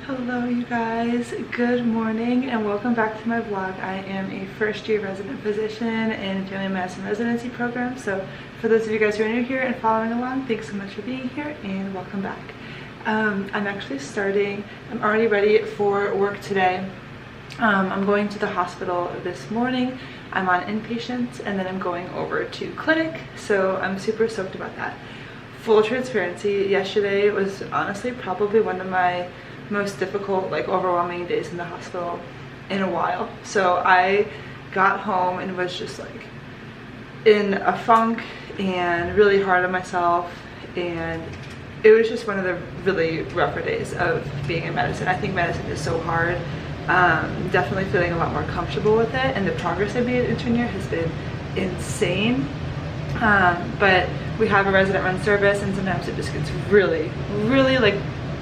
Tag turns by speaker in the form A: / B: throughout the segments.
A: Hello you guys, good morning and welcome back to my vlog. I am a first year resident physician in family medicine residency program. So for those of you guys who are new here and following along, thanks so much for being here and welcome back. I'm already ready for work today. I'm going to the hospital this morning. I'm on inpatient and then I'm going over to clinic. So I'm super stoked about that. Full transparency, yesterday was honestly probably one of my most difficult, like overwhelming days in the hospital in a while. So I got home and was just like in a funk and really hard on myself, and it was just one of the really rougher days of being in medicine. I think medicine is so hard. Definitely feeling a lot more comfortable with it, and the progress I made intern year has been insane. But we have a resident run service and sometimes it just gets really like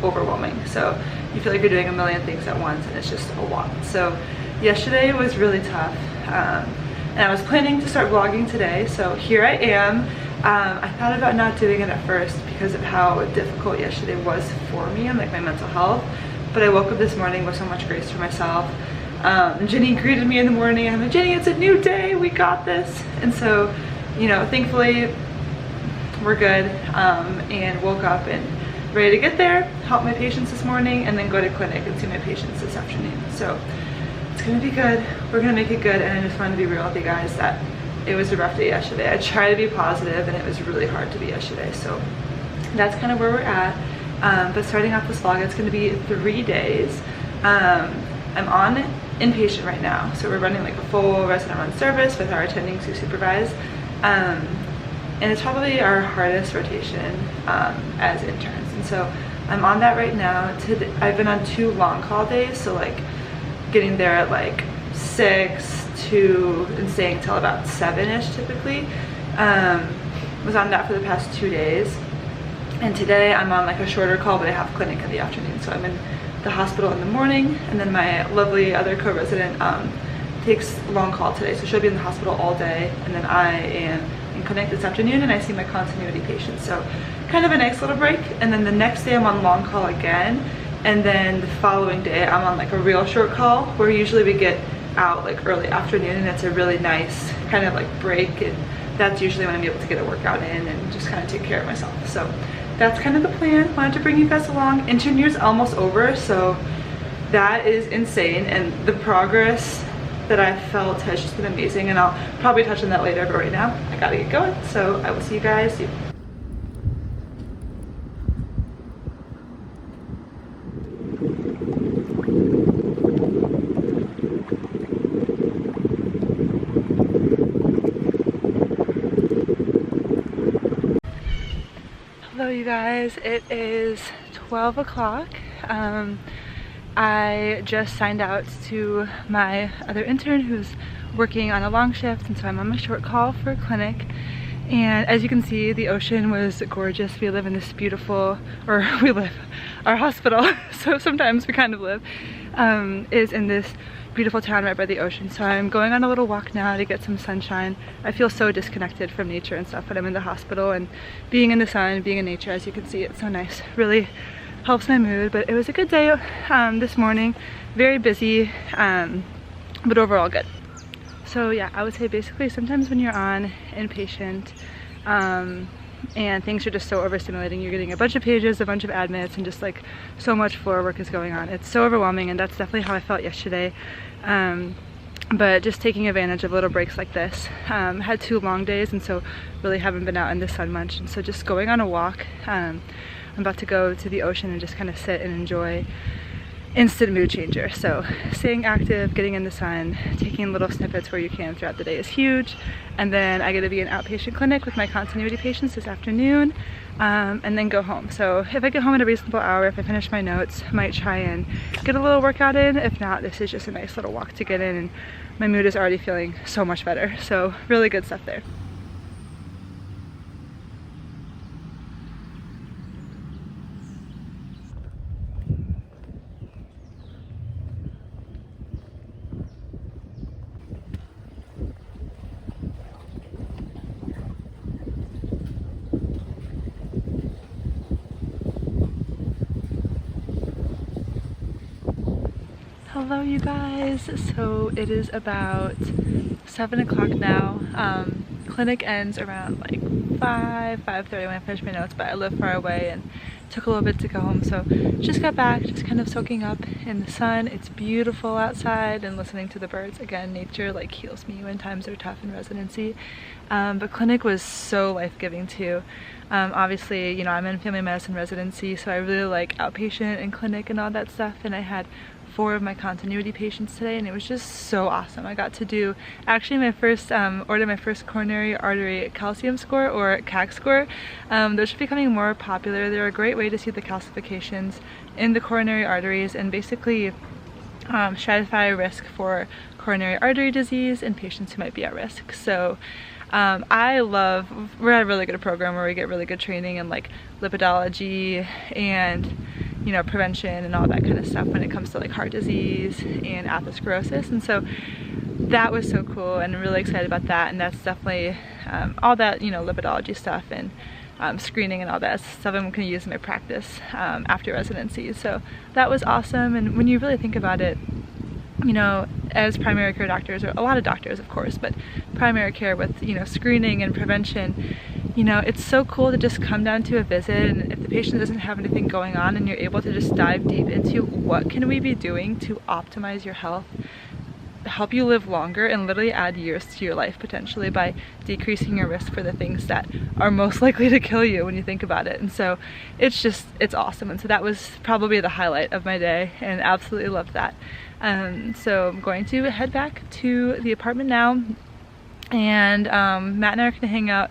A: overwhelming. So you feel like you're doing a million things at once and it's just a lot. So yesterday was really tough, and I was planning to start vlogging today, so here I am. I thought about not doing it at first because of how difficult yesterday was for me and like my mental health, but I woke up this morning with so much grace for myself. Jenny greeted me in the morning and I'm like, Jenny, it's a new day, we got this. And so, you know, thankfully we're good, and woke up and ready to get there, help my patients this morning, and then go to clinic and see my patients this afternoon. So it's gonna be good. We're gonna make it good, and I just wanted to be real with you guys that it was a rough day yesterday. I tried to be positive and it was really hard to be yesterday. So that's kind of where we're at. But starting off this vlog, it's gonna be 3 days. I'm on inpatient right now. So we're running like a full resident run service with our attendings who supervise. And it's probably our hardest rotation as interns. And so I'm on that right now. I've been on 2 long call days, so like getting there at like 6 and staying till about 7-ish typically. Was on that for the past 2 days. And today I'm on like a shorter call, but I have clinic in the afternoon. So I'm in the hospital in the morning, and then my lovely other co-resident takes a long call today. So she'll be in the hospital all day, and then I am in clinic this afternoon and I see my continuity patients. So kind of a nice little break, and then the next day I'm on long call again, and then the following day I'm on like a real short call where usually we get out like early afternoon, and it's a really nice kind of like break, and that's usually when I'm able to get a workout in and just kind of take care of myself. So that's kind of the plan. Wanted to bring you guys along. Intern year's almost over, so that is insane, and the progress that I felt has just been amazing, and I'll probably touch on that later, but right now I gotta get going. So I will see you guys soon. Hello you guys, it is 12 o'clock. I just signed out to my other intern who's working on a long shift, and so I'm on my short call for clinic. And as you can see, the ocean was gorgeous. We live in this beautiful, our hospital, so sometimes we kind of live, is in this beautiful town right by the ocean. So I'm going on a little walk now to get some sunshine. I feel so disconnected from nature and stuff when I'm in the hospital, and being in the sun, being in nature, as you can see, it's so nice. Really helps my mood. But it was a good day this morning, very busy, but overall good. So yeah, I would say basically sometimes when you're on inpatient and things are just so overstimulating, you're getting a bunch of pages, a bunch of admits, and just like so much floor work is going on. It's so overwhelming, and that's definitely how I felt yesterday. But just taking advantage of little breaks like this. Had 2 long days, and so really haven't been out in the sun much, and so just going on a walk. I'm about to go to the ocean and just kind of sit and enjoy. Instant mood changer. So staying active, getting in the sun, taking little snippets where you can throughout the day is huge. And then I get to be in outpatient clinic with my continuity patients this afternoon, and then go home. So if I get home at a reasonable hour, if I finish my notes, I might try and get a little workout in. If not, this is just a nice little walk to get in, and my mood is already feeling so much better. So really good stuff there. Hello you guys. So it is about 7 o'clock now. Clinic ends around like 5:30 when I finish my notes, but I live far away and took a little bit to go home, so just got back, just kind of soaking up in the sun. It's beautiful outside and listening to the birds. Again, nature like heals me when times are tough in residency. But clinic was so life-giving too. Obviously, you know, I'm in family medicine residency, so I really like outpatient and clinic and all that stuff, and I had 4 of my continuity patients today, and it was just so awesome. I got to do actually my first order my first coronary artery calcium score, or CAC score. Those should be becoming more popular. They're a great way to see the calcifications in the coronary arteries and basically stratify risk for coronary artery disease in patients who might be at risk. So we're at a really good program where we get really good training in like lipidology and, you know, prevention and all that kind of stuff when it comes to like heart disease and atherosclerosis. And so that was so cool, and I'm really excited about that. And that's definitely all that, you know, lipidology stuff and screening and all that stuff I'm going to use in my practice after residency. So that was awesome. And when you really think about it, you know, as primary care doctors, or a lot of doctors of course, but primary care with, you know, screening and prevention, you know, it's so cool to just come down to a visit, and if the patient doesn't have anything going on and you're able to just dive deep into what can we be doing to optimize your health, help you live longer, and literally add years to your life potentially by decreasing your risk for the things that are most likely to kill you when you think about it. And so it's awesome. And so that was probably the highlight of my day, and absolutely loved that. So I'm going to head back to the apartment now, and Matt and I are gonna hang out.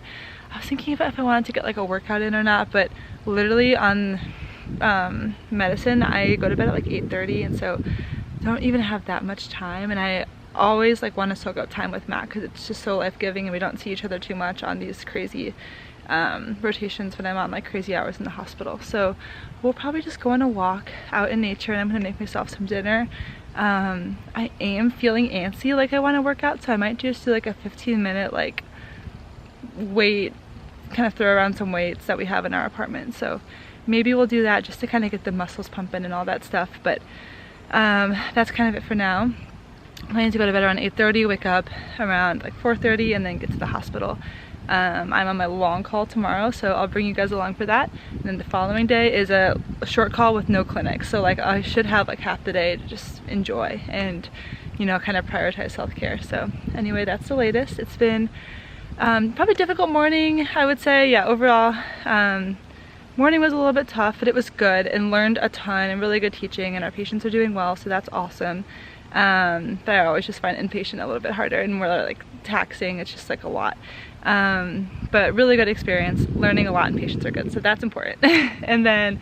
A: I was thinking about if I wanted to get like a workout in or not, but literally on medicine I go to bed at like 8:30, and so don't even have that much time. And I always like want to soak up time with Matt because it's just so life-giving, and we don't see each other too much on these crazy rotations when I'm on like crazy hours in the hospital. So we'll probably just go on a walk out in nature, and I'm gonna make myself some dinner. I am feeling antsy, like I want to work out, so I might just do like a 15-minute like weight, kind of throw around some weights that we have in our apartment. So maybe we'll do that just to kind of get the muscles pumping and all that stuff. But that's kind of it for now. I'm planning to go to bed around 8:30, wake up around like 4:30, and then get to the hospital. I'm on my long call tomorrow, so I'll bring you guys along for that. And then the following day is a short call with no clinic, so like I should have like half the day to just enjoy and, you know, kind of prioritize self-care. So anyway, that's the latest. It's been probably a difficult morning, I would say. Yeah, overall morning was a little bit tough, but it was good, and learned a ton and really good teaching, and our patients are doing well, so that's awesome. But I always just find inpatient a little bit harder and more like taxing. It's just like a lot. But really good experience. Learning a lot, and patients are good, so that's important. And then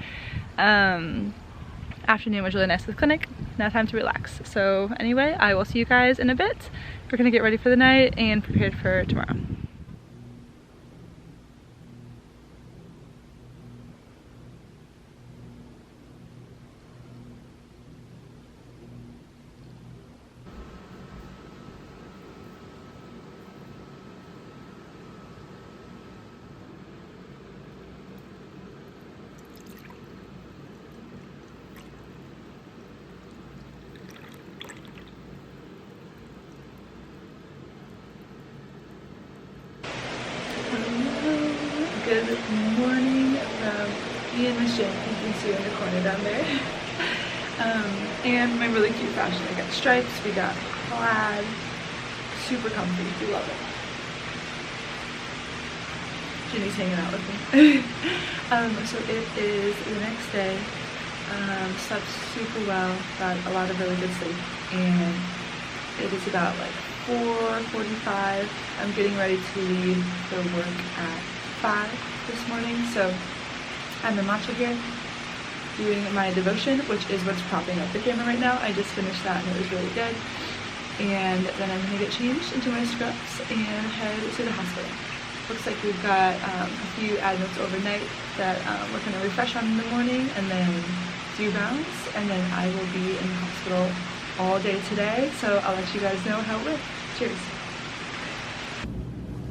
A: afternoon was really nice with clinic. Now time to relax. So anyway, I will see you guys in a bit. We're gonna get ready for the night and prepared for tomorrow. Good morning from me and Miss Jen. You can see her in the corner down there. And my really cute fashion. We got stripes, we got plaid, super comfy. We love it. Jenny's hanging out with me. So it is the next day. Slept super well, got a lot of really good sleep, and it is about like 4:45. I'm getting ready to leave for work at 5 this morning, so I'm in matcha here doing my devotion, which is what's propping up the camera right now. I just finished that and it was really good. And then I'm gonna get changed into my scrubs and head to the hospital. Looks like we've got a few admits overnight that we're gonna refresh on in the morning, and then do rounds, and then I will be in the hospital all day today, so I'll let you guys know how it went. Cheers.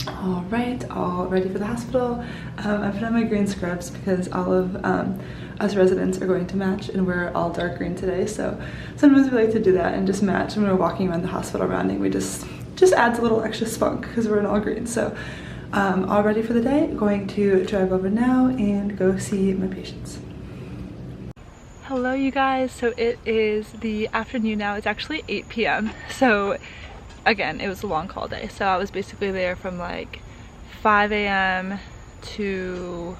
A: All right, all ready for the hospital. I put on my green scrubs because all of us residents are going to match, and we're all dark green today. So sometimes we like to do that and just match. When we're walking around the hospital rounding, we just adds a little extra spunk because we're in all green. So all ready for the day. Going to drive over now and go see my patients. Hello you guys, so it is the afternoon now. It's actually 8 p.m. So again, it was a long call day. So I was basically there from like 5 a.m. to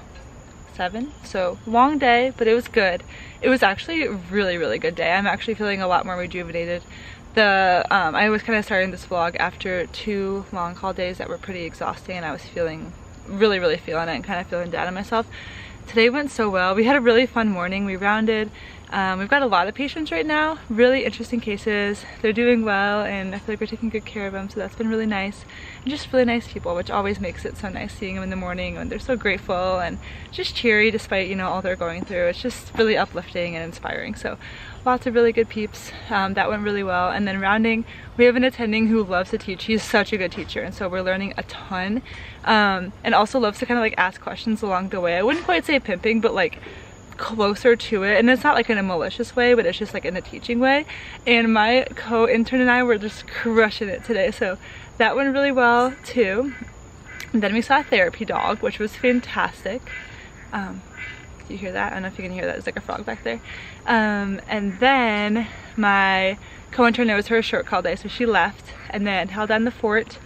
A: 7. So long day, but it was good. It was actually a really good day. I'm actually feeling a lot more rejuvenated. I was kind of starting this vlog after 2 long call days that were pretty exhausting, and I was feeling really feeling it and kind of feeling down on myself. Today went so well. We had a really fun morning. We rounded. We've got a lot of patients right now, really interesting cases. They're doing well, and I feel like we're taking good care of them, so that's been really nice. And just really nice people, which always makes it so nice seeing them in the morning when they're so grateful and just cheery despite, you know, all they're going through. It's just really uplifting and inspiring. So lots of really good peeps. That went really well. And then rounding, we have an attending who loves to teach. He's such a good teacher, and so we're learning a ton, and also loves to kind of like ask questions along the way. I wouldn't quite say pimping, but like closer to it, and it's not like in a malicious way, but it's just like in a teaching way. And my co-intern and I were just crushing it today, so that went really well too. And then we saw a therapy dog, which was fantastic. Do you hear that? I don't know if you can hear that. There's like a frog back there. And then my co-intern, it was her short call day, so she left and then held down the fort.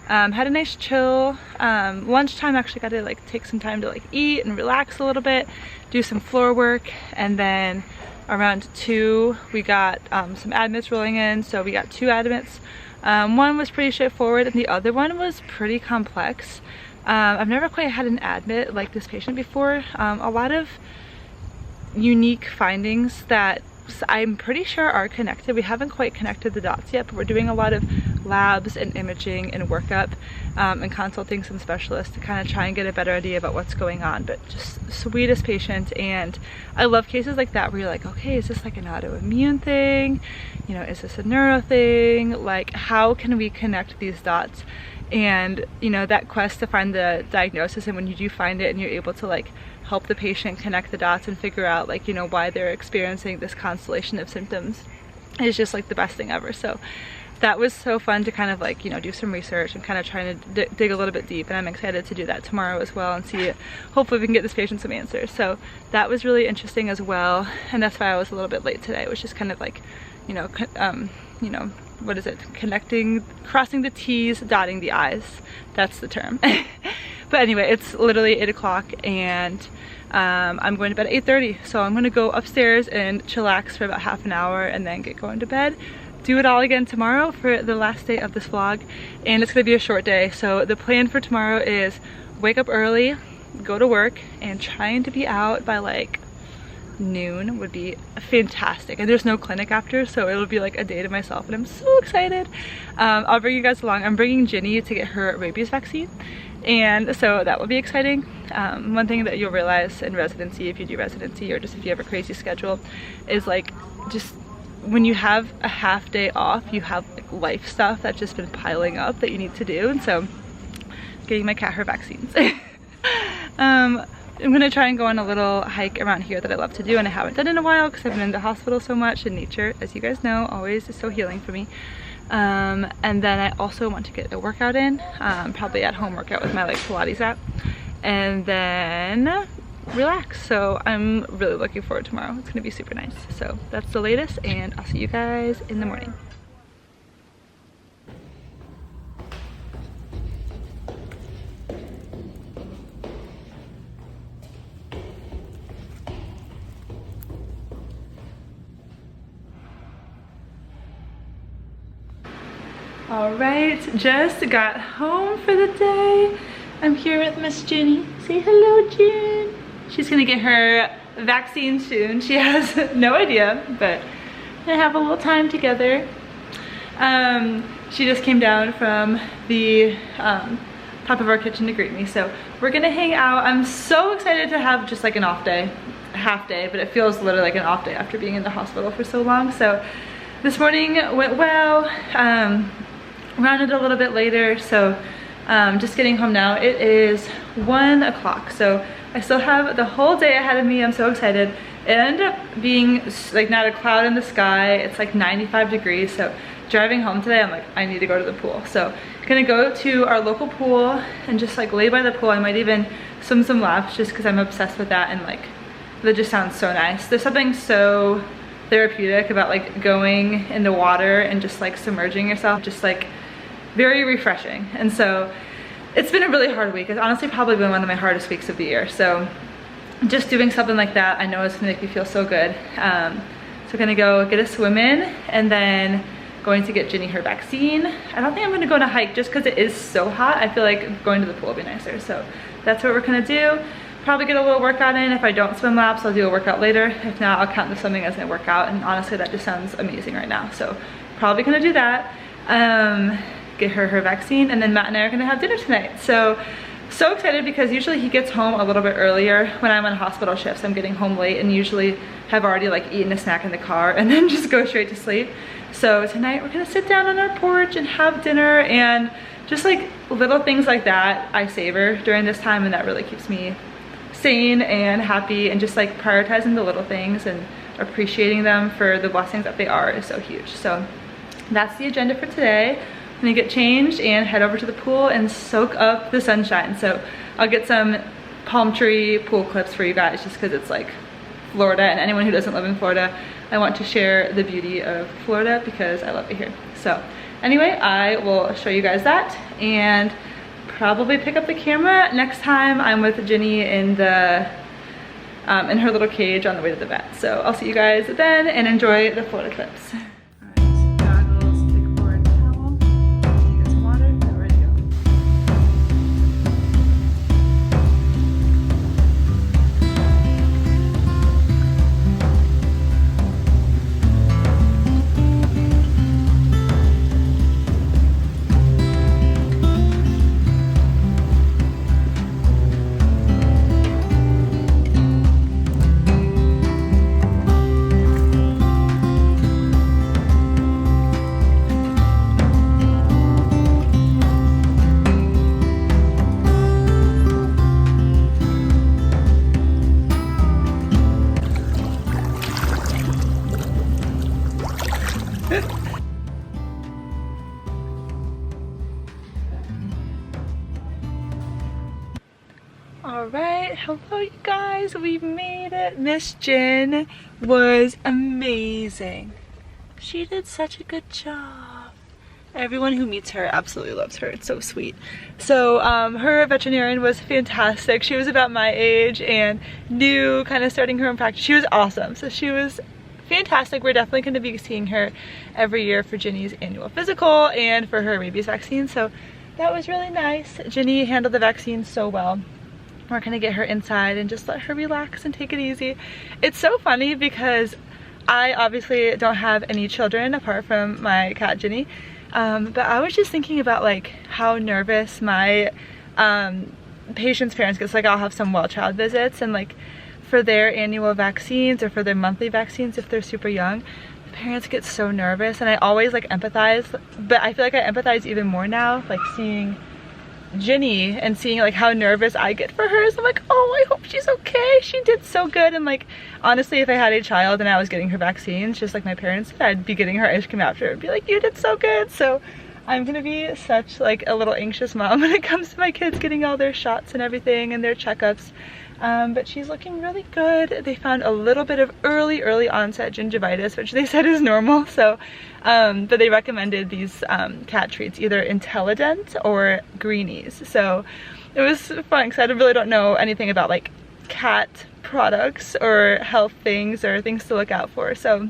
A: Had a nice chill lunchtime. Actually got to like take some time to like eat and relax a little bit, do some floor work, and then around 2 we got some admits rolling in. So we got 2 admits. One was pretty straightforward and the other one was pretty complex. I've never quite had an admit like this patient before. A lot of unique findings that I'm pretty sure are connected. We haven't quite connected the dots yet, but we're doing a lot of labs and imaging and workup, and consulting some specialists to kind of try and get a better idea about what's going on. But just sweetest patient, and I love cases like that where you're like, okay, is this like an autoimmune thing? You know, is this a neuro thing? Like, how can we connect these dots? And you know, that quest to find the diagnosis, and when you do find it and you're able to like help the patient connect the dots and figure out like, you know, why they're experiencing this constellation of symptoms, is just like the best thing ever. So that was so fun to kind of like, you know, do some research and kind of trying to dig a little bit deep, and I'm excited to do that tomorrow as well and see, hopefully we can get this patient some answers. So that was really interesting as well, and that's why I was a little bit late today. It was just kind of like, you know, what is it, crossing the T's, dotting the I's, that's the term. But anyway, it's literally 8 o'clock, and I'm going to bed at 8:30, so I'm gonna go upstairs and chillax for about half an hour and then get going to bed. Do it all again tomorrow for the last day of this vlog, and it's gonna be a short day. So the plan for tomorrow is wake up early, go to work, and trying to be out by like noon would be fantastic. And there's no clinic after, so it'll be like a day to myself, and I'm so excited. I'll bring you guys along. I'm bringing Ginny to get her rabies vaccine, and so that will be exciting. One thing that you'll realize in residency, if you do residency, or just if you have a crazy schedule, is like, just when you have a half day off, you have like life stuff that's just been piling up that you need to do. And so getting my cat her vaccines. I'm gonna try and go on a little hike around here that I love to do, and I haven't done in a while because I've been in the hospital so much, and nature, as you guys know, always is so healing for me. And then I also want to get a workout in, probably at home workout with my like Pilates app, and then relax. So I'm really looking forward to tomorrow. It's gonna be super nice. So that's the latest, and I'll see you guys in the morning. All right, just got home for the day. I'm here with Miss Ginny. Say hello, Jen. She's gonna get her vaccine soon. She has no idea, but we're gonna have a little time together. She just came down from the top of our kitchen to greet me, so we're gonna hang out. I'm so excited to have just like an off day, a half day, but it feels literally like an off day after being in the hospital for so long. So this morning went well. Rounded a little bit later, so just getting home now. It is 1 o'clock, so I still have the whole day ahead of me. I'm so excited. It ended up being like not a cloud in the sky. It's like 95 degrees. So driving home today, I'm like, I need to go to the pool. So gonna go to our local pool and just like lay by the pool. I might even swim some laps just because I'm obsessed with that, and like that just sounds so nice. There's something so therapeutic about like going in the water and just like submerging yourself, just like very refreshing. And so it's been a really hard week. It's honestly probably been one of my hardest weeks of the year. So just doing something like that, I know it's gonna make me feel so good. So gonna go get a swim in, and then going to get Ginny her vaccine. I don't think I'm gonna go on a hike just because it is so hot. I feel like going to the pool would be nicer. So that's what we're gonna do. Probably get a little workout in. If I don't swim laps, I'll do a workout later. If not, I'll count the swimming as my workout. And honestly, that just sounds amazing right now. So probably gonna do that. Get her vaccine, and then Matt and I are gonna have dinner tonight. So excited because usually he gets home a little bit earlier when I'm on hospital shifts. I'm getting home late and usually have already like eaten a snack in the car and then just go straight to sleep. So tonight we're gonna sit down on our porch and have dinner, and just like little things like that I savor during this time, and that really keeps me sane and happy, and just like prioritizing the little things and appreciating them for the blessings that they are is so huge. So that's the agenda for today. I'm gonna get changed and head over to the pool and soak up the sunshine. So I'll get some palm tree pool clips for you guys just because it's like Florida, and anyone who doesn't live in Florida, I want to share the beauty of Florida because I love it here. So anyway, I will show you guys that and probably pick up the camera next time I'm with Ginny in the in her little cage on the way to the vet. So I'll see you guys then, and enjoy the Florida clips. Alright, hello you guys, we made it. Miss Jen was amazing. She did such a good job. Everyone who meets her absolutely loves her. It's so sweet. So her veterinarian was fantastic. She was about my age and new, kind of starting her own practice. She was awesome. So she was fantastic. We're definitely going to be seeing her every year for Ginny's annual physical and for her rabies vaccine. So that was really nice. Ginny handled the vaccine so well. We're gonna get her inside and just let her relax and take it easy. It's so funny because I obviously don't have any children apart from my cat Ginny, but I was just thinking about like how nervous my patients' parents get. So like I'll have some well child visits, and like for their annual vaccines or for their monthly vaccines if they're super young, the parents get so nervous, and I always like empathize, but I feel like I empathize even more now, like seeing Ginny and seeing like how nervous I get for her. So I'm like, oh, I hope she's okay. She did so good. And like honestly, if I had a child and I was getting her vaccines just like my parents did, I'd be getting her ice cream after and be like, you did so good. So I'm gonna be such like a little anxious mom when it comes to my kids getting all their shots and everything and their checkups. But she's looking really good. They found a little bit of early onset gingivitis, which they said is normal. So but they recommended these cat treats, either Intelligent or Greenies. So it was fun because I really don't know anything about like cat products or health things or things to look out for. So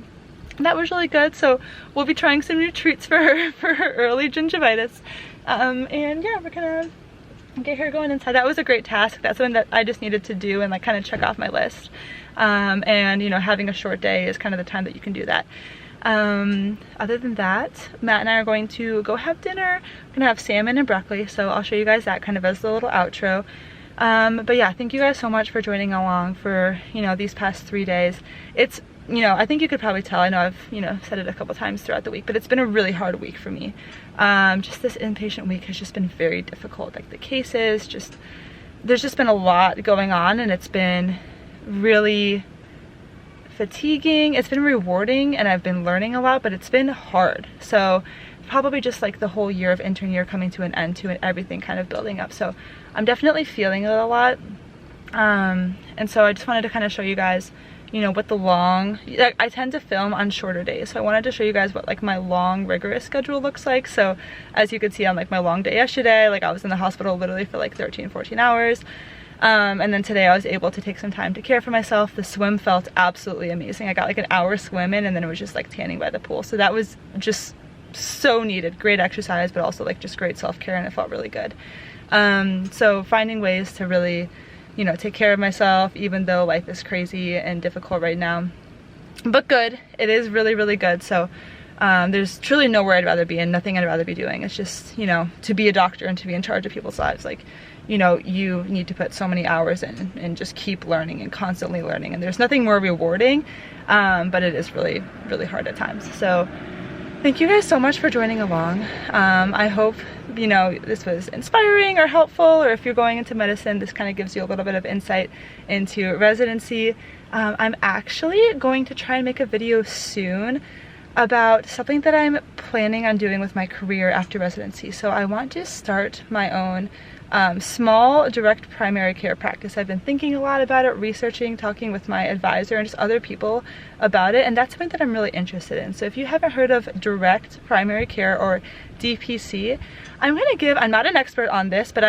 A: that was really good. So we'll be trying some new treats for her early gingivitis. And yeah, we're gonna get her going inside. That was a great task. That's something that I just needed to do and like kind of check off my list. And you know, having a short day is kind of the time that you can do that. Other than that, Matt and I are going to go have dinner. We're gonna have salmon and broccoli, so I'll show you guys that kind of as the little outro. But yeah, thank you guys so much for joining along for, you know, these past 3 days. It's, you know, I think you could probably tell, I know I've, you know, said it a couple times throughout the week, but it's been a really hard week for me. Just this inpatient week has just been very difficult. Like the cases, just there's just been a lot going on, and it's been really fatiguing. It's been rewarding, and I've been learning a lot, but it's been hard. So probably just like the whole year of intern year coming to an end too, and everything kind of building up. So I'm definitely feeling it a lot. And so I just wanted to kind of show you guys, you know, what the long, like, I tend to film on shorter days, so I wanted to show you guys what like my long rigorous schedule looks like. So as you could see on like my long day yesterday, like I was in the hospital literally for like 13-14 hours, and then today I was able to take some time to care for myself. The swim felt absolutely amazing. I got like an hour swim in, and then it was just like tanning by the pool, so that was just so needed. Great exercise, but also like just great self-care, and it felt really good. So finding ways to really, you know, take care of myself, even though life is crazy and difficult right now, but good. It is really, really good. So there's truly nowhere I'd rather be and nothing I'd rather be doing. It's just, you know, to be a doctor and to be in charge of people's lives, like, you know, you need to put so many hours in and just keep learning and constantly learning, and there's nothing more rewarding, but it is really, really hard at times. So thank you guys so much for joining along. I hope, you know, this was inspiring or helpful, or if you're going into medicine, this kind of gives you a little bit of insight into residency. I'm actually going to try and make a video soon about something that I'm planning on doing with my career after residency. So I want to start my own small direct primary care practice. I've been thinking a lot about it, researching, talking with my advisor and just other people about it, and that's something that I'm really interested in. So if you haven't heard of direct primary care, or DPC, I'm not an expert on this, but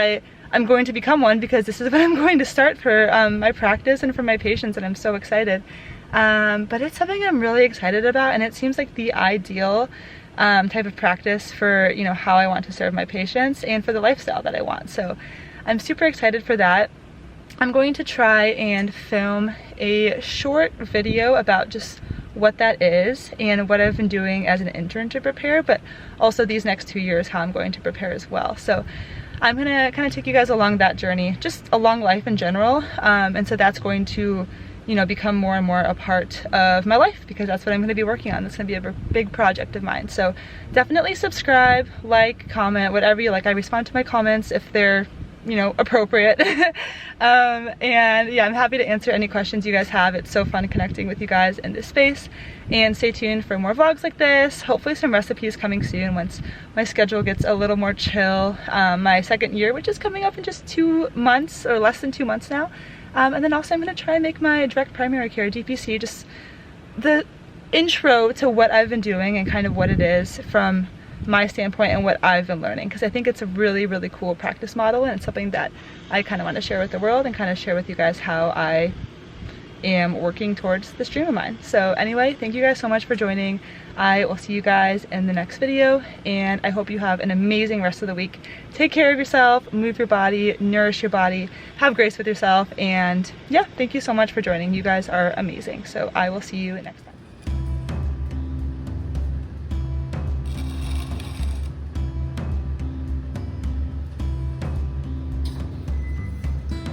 A: I'm going to become one, because this is what I'm going to start for my practice and for my patients, and I'm so excited. But it's something I'm really excited about, and it seems like the ideal type of practice for, you know, how I want to serve my patients and for the lifestyle that I want. So I'm super excited for that. I'm going to try and film a short video about just what that is and what I've been doing as an intern to prepare, but also these next 2 years how I'm going to prepare as well. So I'm gonna kind of take you guys along that journey, just along life in general, and so that's going to, you know, become more and more a part of my life, because that's what I'm going to be working on. That's going to be a big project of mine. So definitely subscribe, like, comment, whatever you like. I respond to my comments if they're, you know, appropriate. And yeah, I'm happy to answer any questions you guys have. It's so fun connecting with you guys in this space. And stay tuned for more vlogs like this. Hopefully some recipes coming soon once my schedule gets a little more chill. My second year, which is coming up in just 2 months, or less than 2 months now. And then also I'm going to try and make my direct primary care DPC just the intro to what I've been doing and kind of what it is from my standpoint and what I've been learning, because I think it's a really, really cool practice model, and it's something that I kind of want to share with the world and kind of share with you guys how I am working towards this dream of mine. So anyway, thank you guys so much for joining. I will see you guys in the next video, and I hope you have an amazing rest of the week. Take care of yourself, move your body, nourish your body, have grace with yourself, and yeah, thank you so much for joining. You guys are amazing. So I will see you next time.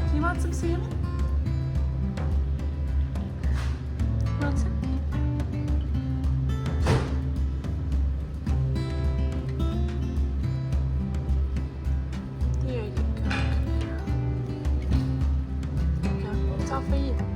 A: Do you want some salmon? Want some? There you go. It's all for you.